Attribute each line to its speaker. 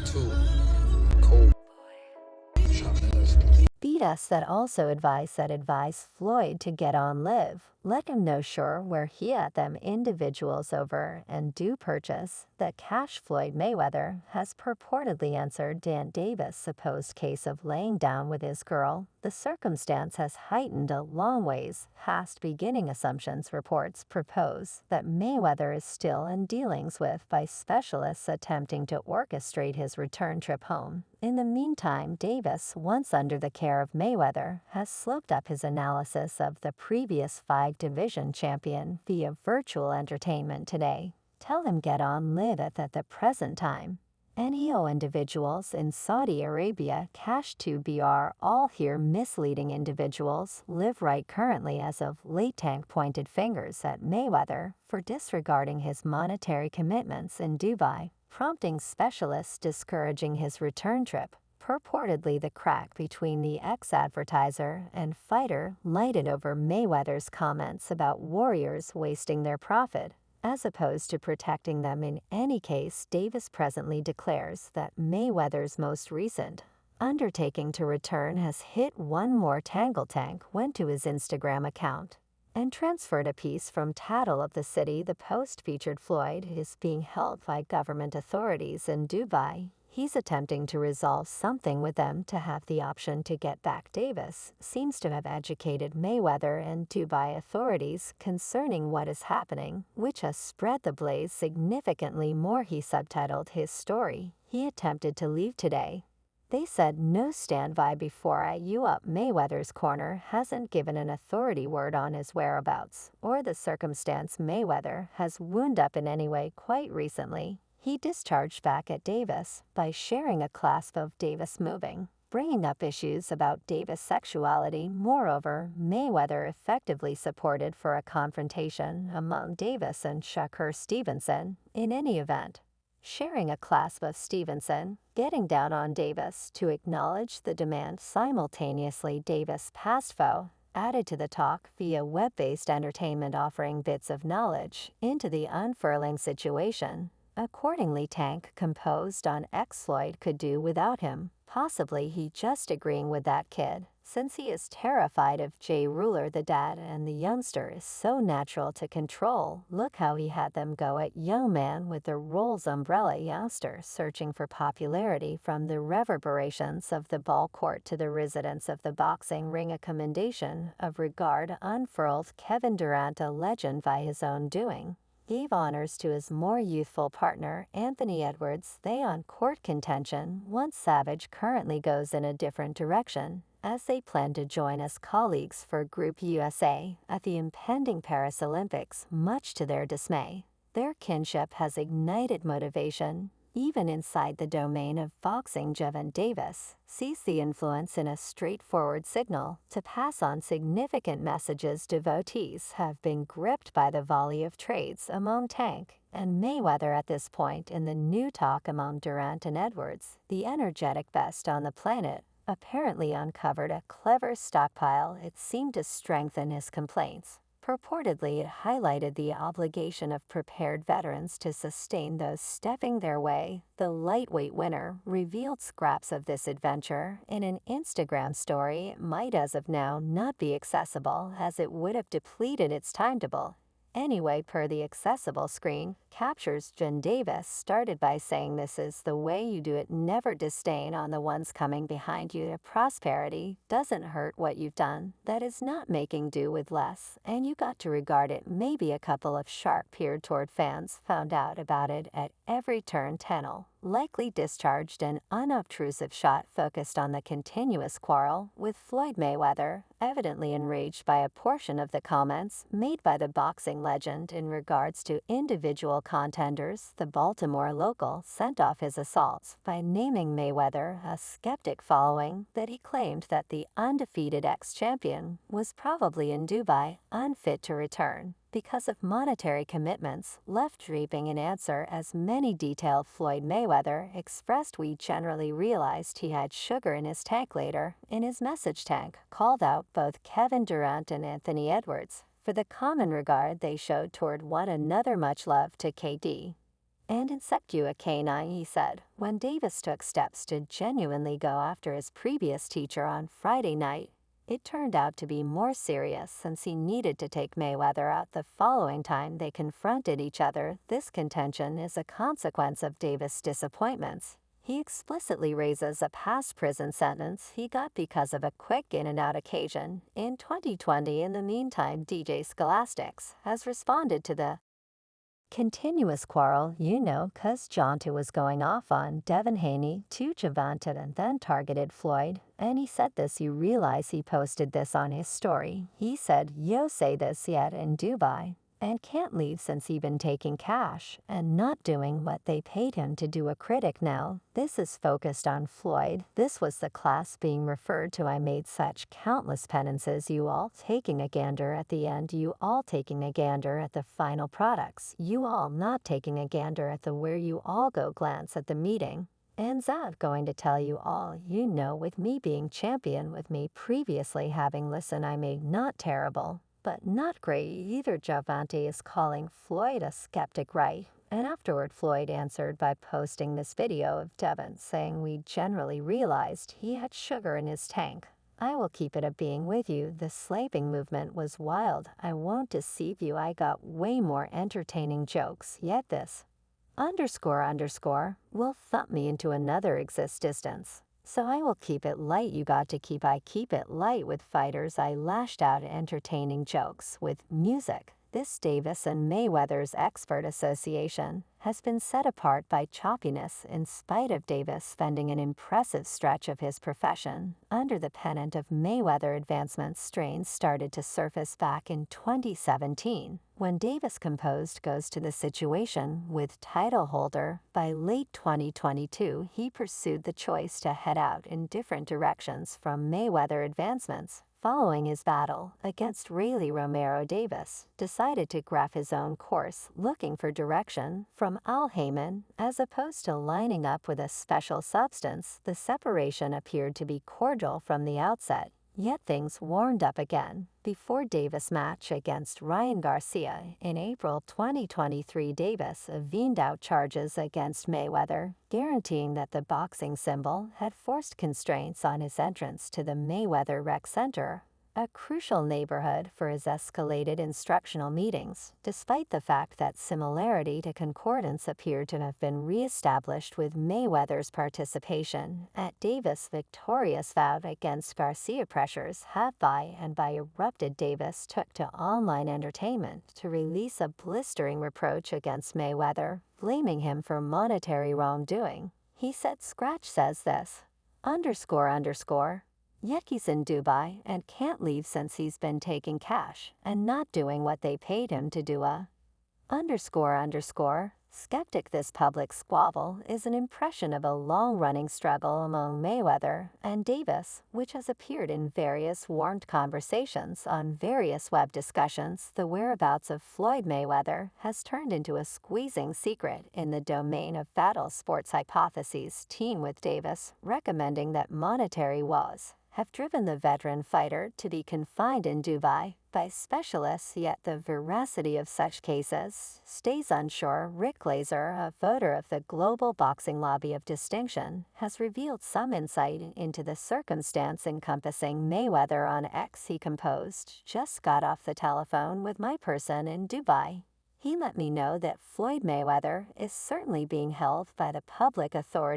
Speaker 1: too. Cold.
Speaker 2: Beat us that also advise Floyd to get on live. Let him know sure where he at them individuals over and do purchase that cash. Floyd Mayweather has purportedly answered Dan Davis' supposed case of laying down with his girl. The circumstance has heightened a long ways past beginning assumptions. Reports propose that Mayweather is still in dealings with by specialists attempting to orchestrate his return trip home. In the meantime, Davis, once under the care of Mayweather, has sloped up his analysis of the previous five-division champion via virtual entertainment today. Tell him get on live at the present time. NEO individuals in Saudi Arabia cash to BR all here misleading individuals live right currently as of late. Tank pointed fingers at Mayweather for disregarding his monetary commitments in Dubai, prompting specialists discouraging his return trip. Purportedly, the crack between the ex-advertiser and fighter lighted over Mayweather's comments about warriors wasting their profit, as opposed to protecting them in any case. Davis presently declares that Mayweather's most recent undertaking to return has hit one more tangle. Tank went to his Instagram account and transferred a piece from Tattle of the City. The post featured Floyd is being held by government authorities in Dubai. He's attempting to resolve something with them to have the option to get back. Davis seems to have educated Mayweather and Dubai authorities concerning what is happening, which has spread the blaze significantly more. He subtitled his story, "He attempted to leave today. They said no standby before you up." Mayweather's corner hasn't given an authority word on his whereabouts or the circumstance Mayweather has wound up in any way. Quite recently, he discharged back at Davis by sharing a clasp of Davis moving, bringing up issues about Davis' sexuality. Moreover, Mayweather effectively supported for a confrontation among Davis and Shakur Stevenson. In any event, sharing a clasp of Stevenson, getting down on Davis to acknowledge the demand simultaneously. Davis' past foe added to the talk via web-based entertainment, offering bits of knowledge into the unfurling situation. Accordingly, Tank composed on X. Floyd could do without him. Possibly he just agreeing with that kid, since he is terrified of Jay Ruler the dad, and the youngster is so natural to control. Look how he had them go at young man with the Rolls umbrella. Youngster searching for popularity from the reverberations of the ball court to the residents of the boxing ring. A commendation of regard unfurled. Kevin Durant, a legend by his own doing, gave honors to his more youthful partner, Anthony Edwards. They on court contention. Once Savage currently goes in a different direction, as they plan to join as colleagues for Group USA at the impending Paris Olympics. Much to their dismay, their kinship has ignited motivation even inside the domain of boxing. Gervonta Davis sees the influence in a straightforward signal to pass on significant messages. Devotees have been gripped by the volley of trades among Tank and Mayweather at this point in the new talk among Durant and Edwards. The energetic best on the planet apparently uncovered a clever stockpile. It seemed to strengthen his complaints. Purportedly, it highlighted the obligation of prepared veterans to sustain those stepping their way. The lightweight winner revealed scraps of this adventure in an Instagram story. It might as of now not be accessible, as it would have depleted its timetable. Anyway, per the accessible screen captures, Jen Davis started by saying, "This is the way you do it. Never disdain on the ones coming behind you. The prosperity doesn't hurt what you've done. That is not making do with less, and you got to regard it." Maybe a couple of sharp-peered toward fans found out about it at every turn. Tennell likely discharged an unobtrusive shot focused on the continuous quarrel with Floyd Mayweather, evidently enraged by a portion of the comments made by the boxing legend in regards to individual contenders. The Baltimore local sent off his assaults by naming Mayweather a skeptic, following that he claimed that the undefeated ex-champion was probably in Dubai, unfit to return because of monetary commitments. Left draping in answer, as many detailed, Floyd Mayweather expressed, "We generally realized he had sugar in his tank." Later, in his message, Tank called out both Kevin Durant and Anthony Edwards for the common regard they showed toward one another. Much love to KD. and insect you a canine, he said, when Davis took steps to genuinely go after his previous teacher on Friday night. It turned out to be more serious since he needed to take Mayweather out the following time they confronted each other. This contention is a consequence of Davis' disappointments. He explicitly raises a past prison sentence he got because of a quick in-and-out occasion in 2020. In the meantime, DJ Scholastics has responded to the continuous quarrel, 'cause Gervonta was going off on Devin Haney to Gervonta and then targeted Floyd. And he said this, you realize he posted this on his story. He said, yo say this yet in Dubai. And can't leave since he been taking cash and not doing what they paid him to do. A critic now. This is focused on Floyd. This was the class being referred to. I made such countless penances. You all taking a gander at the end. You all taking a gander at the final products. You all not taking a gander at the where you all go glance at the meeting. And Zav going to tell you all, with me being champion, with me previously having listened, I made not terrible, but not great either. Gervonta is calling Floyd a skeptic, right? And afterward, Floyd answered by posting this video of Devin saying, we generally realized he had sugar in his tank. I will keep it a being with you. The slaving movement was wild. I won't deceive you. I got way more entertaining jokes. Yet this __ will thump me into another existence. So I will keep it light. You got to keep. I keep it light with fighters. I lashed out entertaining jokes with music. This Davis and Mayweather's expert association has been set apart by choppiness in spite of Davis spending an impressive stretch of his profession under the pennant of Mayweather. Advancements strains started to surface back in 2017 when Davis composed goes to the situation with title holder. By late 2022, he pursued the choice to head out in different directions from Mayweather. Advancements following his battle against Rayleigh Romero. Davis decided to graph his own course, looking for direction from Al Heyman as opposed to lining up with a special substance. The separation appeared to be cordial from the outset, yet things warmed up again before Davis' match against Ryan Garcia in April 2023. Davis vented out charges against Mayweather, guaranteeing that the boxing symbol had forced constraints on his entrance to the Mayweather Rec Center, a crucial neighborhood for his escalated instructional meetings, despite the fact that similarity to concordance appeared to have been re-established with Mayweather's participation at Davis' victorious bout against Garcia. Pressures have by erupted. Davis took to online entertainment to release a blistering reproach against Mayweather, blaming him for monetary wrongdoing. He said, Scratch says this, __. Yet he's in Dubai and can't leave since he's been taking cash and not doing what they paid him to do. __. Skeptic. This public squabble is an impression of a long-running struggle among Mayweather and Davis, which has appeared in various warmed conversations on various web discussions. The whereabouts of Floyd Mayweather has turned into a squeezing secret in the domain of battle sports hypotheses, team with Davis recommending that monetary woes have driven the veteran fighter to be confined in Dubai by specialists, yet the veracity of such cases stays unsure. Rick Glazer, a voter of the Global Boxing Lobby of Distinction, has revealed some insight into the circumstance encompassing Mayweather on X. He composed, just got off the telephone with my person in Dubai. He let me know that Floyd Mayweather is certainly being held by the public authority.